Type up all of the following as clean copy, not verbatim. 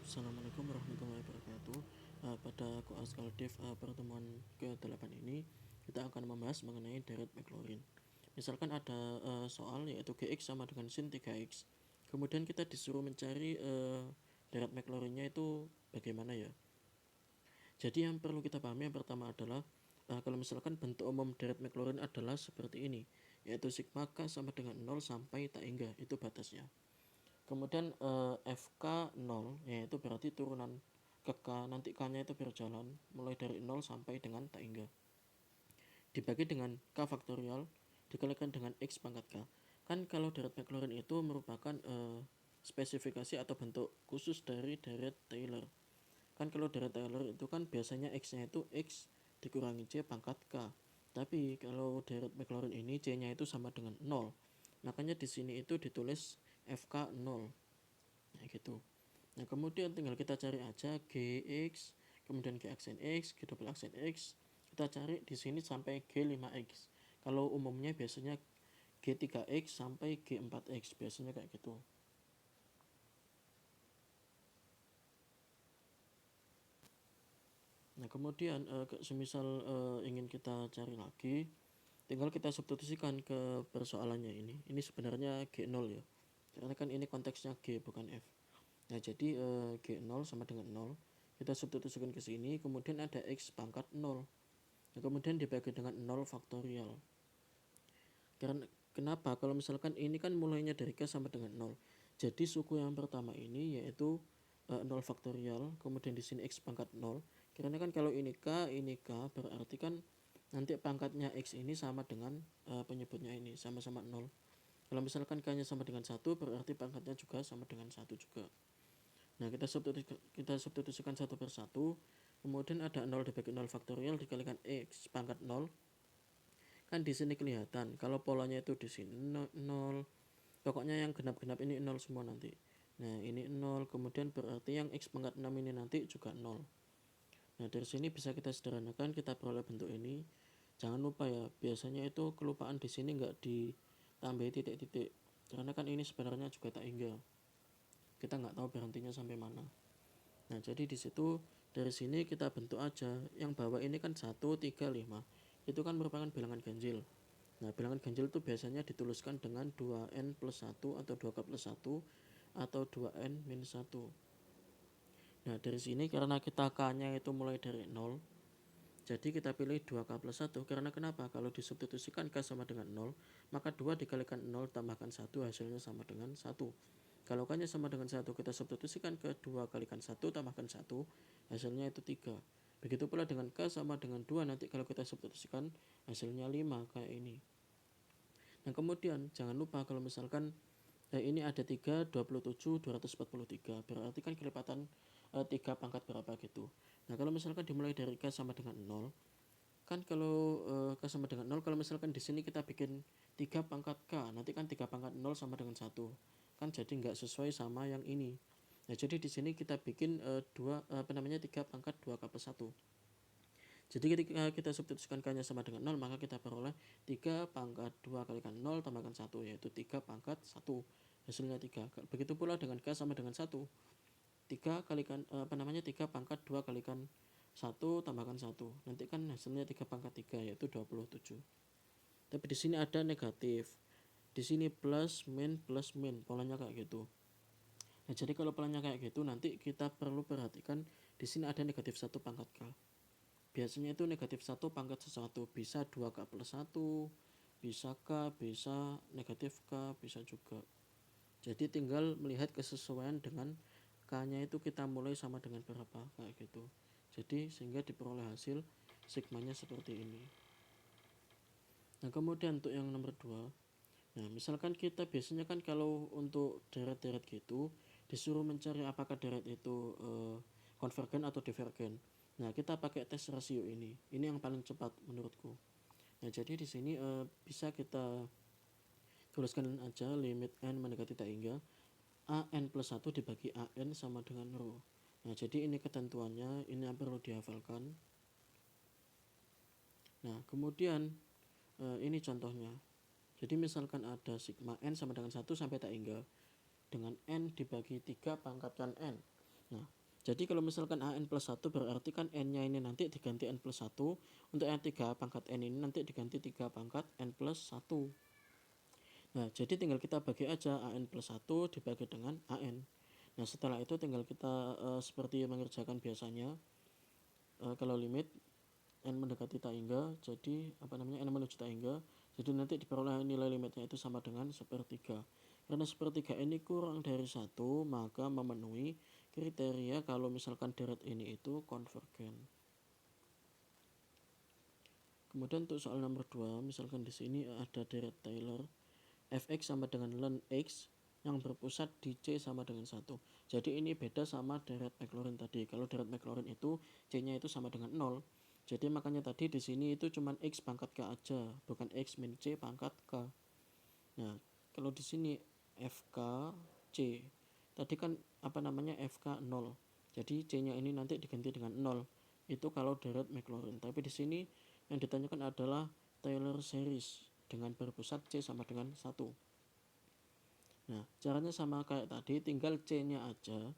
Assalamualaikum warahmatullahi wabarakatuh. Pada koas Kaldiv pertemuan ke-8 ini kita akan membahas mengenai deret Maclaurin. Misalkan ada soal yaitu Gx sama dengan sin 3x. Kemudian kita disuruh mencari deret Maclaurinnya itu bagaimana ya. Jadi yang perlu kita pahami yang pertama adalah kalau misalkan bentuk umum deret Maclaurin adalah seperti ini, yaitu sigma k sama dengan 0 sampai tak hingga, itu batasnya. Kemudian FK 0 yaitu berarti turunan ke K, nanti K nya itu berjalan mulai dari 0 sampai dengan tak hingga, dibagi dengan K faktorial dikalikan dengan X pangkat K. Kan kalau deret Maclaurin itu merupakan spesifikasi atau bentuk khusus dari deret Taylor. Kan kalau deret Taylor itu kan biasanya X nya itu X dikurangi C pangkat K, tapi kalau deret Maclaurin ini C nya itu sama dengan 0, makanya di sini itu ditulis FK 0 gitu. Nah kemudian tinggal kita cari aja Gx, kemudian G aksen X, G double aksen X, kita cari di sini sampai G5x. Kalau umumnya biasanya G3x sampai G4x, biasanya kayak gitu. Nah kemudian semisal ingin kita cari lagi, tinggal kita substitusikan ke persoalannya ini sebenarnya G0 ya, karena kan ini konteksnya G bukan F. Nah jadi G0 sama dengan 0, kita substitusikan ke sini, kemudian ada X pangkat 0, nah, kemudian dibagi dengan 0 faktorial. Karena kenapa? Kalau misalkan ini kan mulainya dari K sama dengan 0, jadi suku yang pertama ini yaitu 0 faktorial, kemudian di sini X pangkat 0, karena kan kalau ini K berarti kan nanti pangkatnya X ini sama dengan penyebutnya ini sama-sama 0. Kalau misalkan K nya sama dengan 1, berarti pangkatnya juga sama dengan 1 juga. Nah kita substitusikan satu per satu, kemudian ada 0 dibagi 0 faktorial dikalikan X pangkat 0. Kan di sini kelihatan kalau polanya itu di sini 0, pokoknya yang genap-genap ini 0 semua nanti. Nah ini 0, kemudian berarti yang X pangkat 6 ini nanti juga 0. Nah dari sini bisa kita sederhanakan, kita peroleh bentuk ini. Jangan lupa ya, biasanya itu kelupaan di sini nggak ditambahi titik-titik, karena kan ini sebenarnya juga tak hingga, kita nggak tahu berhentinya sampai mana. Nah jadi di situ dari sini kita bentuk aja, yang bawah ini kan 1, 3, 5, itu kan merupakan bilangan ganjil. Nah bilangan ganjil itu biasanya dituliskan dengan 2n plus 1 atau 2k plus 1 atau 2n minus 1. Nah dari sini karena kita k nya itu mulai dari 0, jadi kita pilih 2k plus 1, karena kenapa? Kalau disubstitusikan k sama dengan 0, maka 2 dikalikan 0 tambahkan 1 hasilnya sama dengan 1. Kalau k nya sama dengan 1, kita substitusikan ke 2 kalikan 1 tambahkan 1, hasilnya itu 3. Begitu pula dengan k sama dengan 2, nanti kalau kita substitusikan hasilnya 5 kayak ini. Nah kemudian jangan lupa kalau misalkan ini ada 3, 27, 243, berarti kan kelipatan 3 pangkat berapa gitu. Nah kalau misalkan dimulai dari k sama dengan 0, kan kalau k sama dengan 0, kalau misalkan di sini kita bikin 3 pangkat k, nanti kan 3 pangkat 0 sama dengan 1, kan jadi nggak sesuai sama yang ini. Nah jadi di sini kita bikin 3 pangkat 2k plus 1. Jadi ketika kita substitusikan k nya sama dengan 0, maka kita peroleh 3 pangkat 2 kalikan 0 tambahkan 1, yaitu 3 pangkat 1, hasilnya 3. Begitu pula dengan k sama dengan 1, 3 kalikan 3 pangkat 2 kalikan 1 tambahkan 1, nanti kan hasilnya 3 pangkat 3, yaitu 27. Tapi di sini ada negatif, di sini plus min, polanya kayak gitu. Nah jadi kalau polanya kayak gitu, nanti kita perlu perhatikan di sini ada negatif 1 pangkat k. Biasanya itu negatif 1 pangkat sesuatu, bisa 2k plus 1, bisa k, bisa negatif k, bisa juga. Jadi tinggal melihat kesesuaian dengan k nya itu kita mulai sama dengan berapa kayak gitu. Jadi sehingga diperoleh hasil sigmanya seperti ini. Nah kemudian untuk yang nomor 2, nah misalkan kita biasanya kan kalau untuk deret-deret gitu disuruh mencari apakah deret itu konvergen atau divergen. Nah kita pakai tes rasio ini yang paling cepat menurutku. Nah jadi di sini bisa kita tuliskan aja limit n mendekati tak hingga an plus 1 dibagi an sama dengan rho. Nah jadi ini ketentuannya, ini yang perlu dihafalkan. Nah kemudian ini contohnya. Jadi misalkan ada sigma n sama dengan 1 sampai tak hingga dengan n dibagi 3 pangkatan n. Nah, jadi kalau misalkan AN plus 1 berarti kan N-nya ini nanti diganti N plus 1. Untuk yang 3 pangkat N ini nanti diganti 3 pangkat N plus 1. Nah, jadi tinggal kita bagi aja AN plus 1 dibagi dengan AN. Nah, setelah itu tinggal kita seperti mengerjakan biasanya. Kalau limit N mendekati tak hingga, jadi N menuju tak hingga, jadi nanti diperoleh nilai limitnya itu sama dengan sepertiga. Karena sepertiga ini kurang dari 1, maka memenuhi kriteria kalau misalkan deret ini itu konvergen. Kemudian untuk soal nomor 2, misalkan di sini ada deret Taylor fx sama dengan ln x yang berpusat di C sama dengan 1. Jadi ini beda sama deret Maclaurin tadi. Kalau deret Maclaurin itu C-nya itu sama dengan 0. Jadi makanya tadi di sini itu cuma x pangkat k aja, bukan x min c pangkat k. Nah, kalau di sini fk c. Tadi kan fk 0. Jadi c-nya ini nanti diganti dengan 0. Itu kalau deret Maclaurin. Tapi di sini yang ditanyakan adalah Taylor series dengan berpusat C sama dengan 1. Nah, caranya sama kayak tadi, tinggal C-nya aja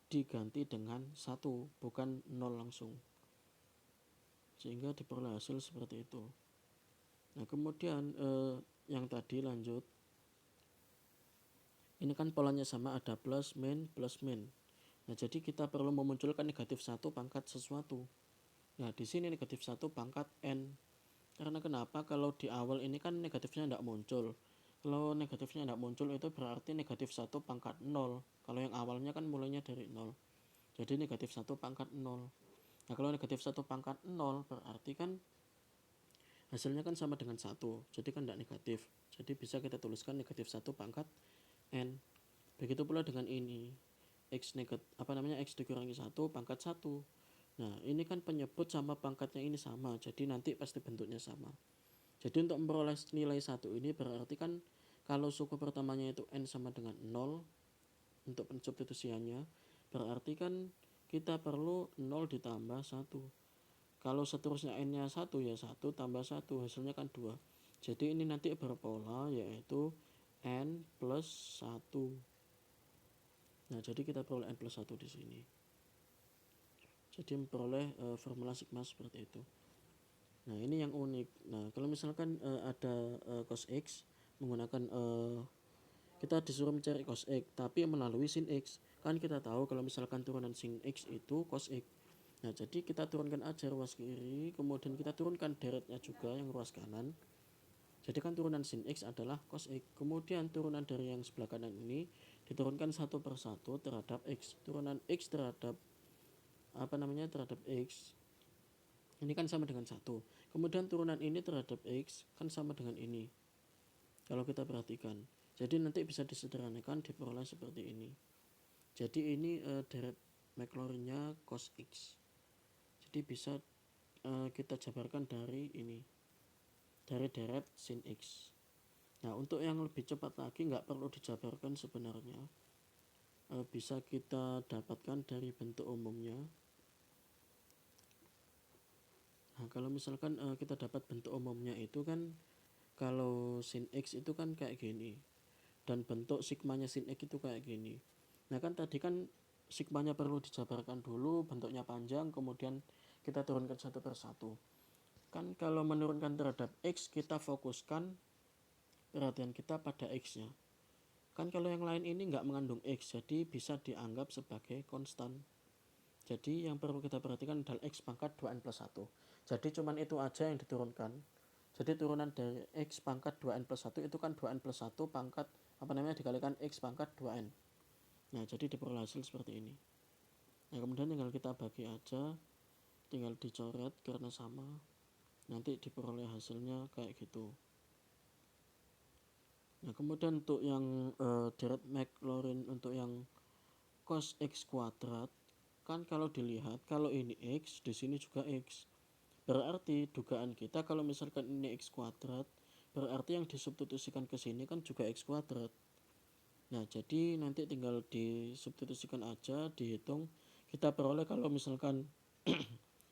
diganti dengan 1, bukan 0 langsung. Sehingga diperoleh hasil seperti itu. Nah, kemudian yang tadi lanjut. Ini kan polanya sama, ada plus min plus min. Nah, jadi kita perlu memunculkan negatif 1 pangkat sesuatu. Nah, di sini negatif 1 pangkat N. Karena kenapa? Kalau di awal ini kan negatifnya tidak muncul. Kalau negatifnya tidak muncul itu berarti negatif 1 pangkat 0. Kalau yang awalnya kan mulainya dari 0. Jadi negatif 1 pangkat 0. Nah, kalau negatif 1 pangkat 0 berarti kan hasilnya kan sama dengan 1. Jadi kan tidak negatif. Jadi bisa kita tuliskan negatif 1 pangkat N. Begitu pula dengan ini. X dikurangi 1 pangkat 1. Nah, ini kan penyebut sama pangkatnya ini sama. Jadi nanti pasti bentuknya sama. Jadi untuk memperoleh nilai 1 ini berarti kan kalau suku pertamanya itu N sama dengan 0 untuk pensubstitusiannya, berarti kan kita perlu 0 ditambah 1. Kalau seterusnya N-nya 1 ya 1 tambah 1, hasilnya kan 2. Jadi ini nanti berpola yaitu N plus 1. Nah, jadi kita peroleh N plus 1 di sini. Jadi memperoleh formula sigma seperti itu. Nah, ini yang unik. Nah, kalau misalkan ada cos X menggunakan kita disuruh mencari cos X tapi melalui sin X. Kan kita tahu kalau misalkan turunan sin X itu cos X. Nah, jadi kita turunkan aja ruas kiri, kemudian kita turunkan deretnya juga yang ruas kanan. Jadi kan turunan sin X adalah cos X. Kemudian turunan dari yang sebelah kanan ini diturunkan satu per satu terhadap X. Turunan X terhadap terhadap X ini kan sama dengan 1. Kemudian turunan ini terhadap X kan sama dengan ini. Kalau kita perhatikan. Jadi nanti bisa disederhanakan diperoleh seperti ini. Jadi ini deret Maclaurinnya cos X. Jadi bisa kita jabarkan dari ini. Dari deret sin X. Nah, untuk yang lebih cepat lagi nggak perlu dijabarkan sebenarnya. Bisa kita dapatkan dari bentuk umumnya. Nah, kalau misalkan kita dapat bentuk umumnya itu kan kalau sin X itu kan kayak gini dan bentuk sigmanya sin X itu kayak gini. Nah, kan tadi kan sigmanya perlu dijabarkan dulu, bentuknya panjang, kemudian kita turunkan satu per satu. Kan kalau menurunkan terhadap X kita fokuskan perhatian kita pada X nya. Kan kalau yang lain ini nggak mengandung X, jadi bisa dianggap sebagai konstan. Jadi yang perlu kita perhatikan adalah X pangkat 2N plus 1. Jadi cuman itu aja yang diturunkan. Jadi turunan dari X pangkat 2N plus 1 itu kan 2N plus 1 pangkat dikalikan X pangkat 2N. Nah, jadi diperoleh hasil seperti ini. Nah, kemudian tinggal kita bagi aja, tinggal dicoret karena sama. Nanti diperoleh hasilnya kayak gitu. Nah, kemudian untuk yang deret Maclaurin untuk yang cos X kuadrat, kan kalau dilihat kalau ini X, di sini juga X. Berarti dugaan kita kalau misalkan ini X kuadrat, berarti yang disubstitusikan ke sini kan juga X kuadrat. Nah, jadi nanti tinggal disubstitusikan aja, dihitung. Kita peroleh kalau misalkan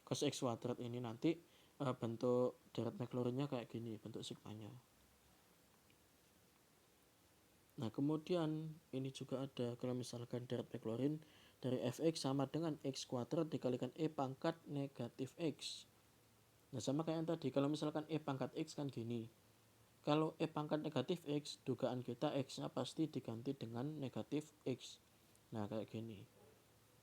cos X kuadrat ini nanti bentuk deret Maclaurinnya kayak gini, bentuk sigmanya. Nah kemudian ini juga ada kalau misalkan Dirac Maclaurin dari fx sama dengan x kuadrat dikalikan e pangkat negatif x. Nah sama kayak yang tadi, kalau misalkan e pangkat x kan gini, kalau e pangkat negatif x, dugaan kita x nya pasti diganti dengan negatif x. Nah kayak gini,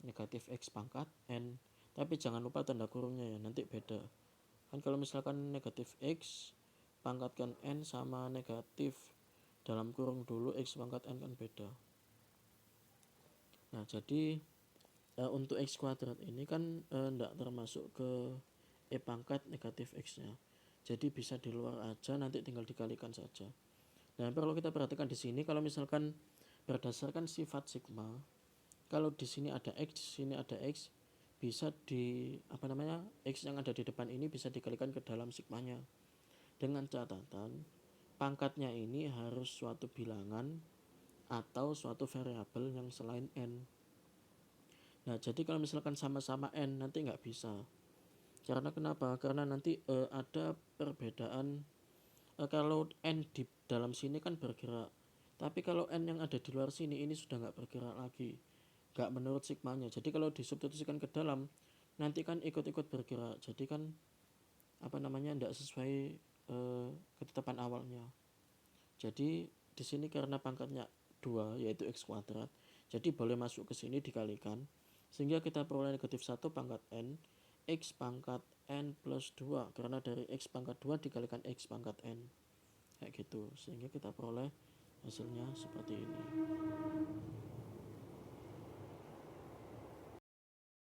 negatif x pangkat n, tapi jangan lupa tanda kurungnya ya, nanti beda kan. Kalau misalkan negatif x pangkatkan n sama negatif dalam kurung dulu x pangkat n kan beda. Nah jadi untuk x kuadrat ini kan tidak termasuk ke e pangkat negatif x nya, jadi bisa di luar aja, nanti tinggal dikalikan saja. Nah perlu kita perhatikan di sini, kalau misalkan berdasarkan sifat sigma, kalau di sini ada x, di sini ada x, bisa di x yang ada di depan ini bisa dikalikan ke dalam sigmanya, dengan catatan pangkatnya ini harus suatu bilangan atau suatu variabel yang selain n. Nah jadi kalau misalkan sama-sama n nanti nggak bisa, karena kenapa? Karena nanti ada perbedaan. Kalau n di dalam sini kan bergerak, tapi kalau n yang ada di luar sini ini sudah nggak bergerak lagi, nggak menurut sigmanya. Jadi kalau disubstitusikan ke dalam nanti kan ikut-ikut bergerak, jadi kan tidak sesuai ketetapan awalnya. Jadi di sini karena pangkatnya 2 yaitu x kuadrat, jadi boleh masuk ke sini dikalikan, sehingga kita peroleh negatif 1 pangkat n x pangkat n plus 2, karena dari x pangkat 2 dikalikan x pangkat n kayak gitu, sehingga kita peroleh hasilnya seperti ini.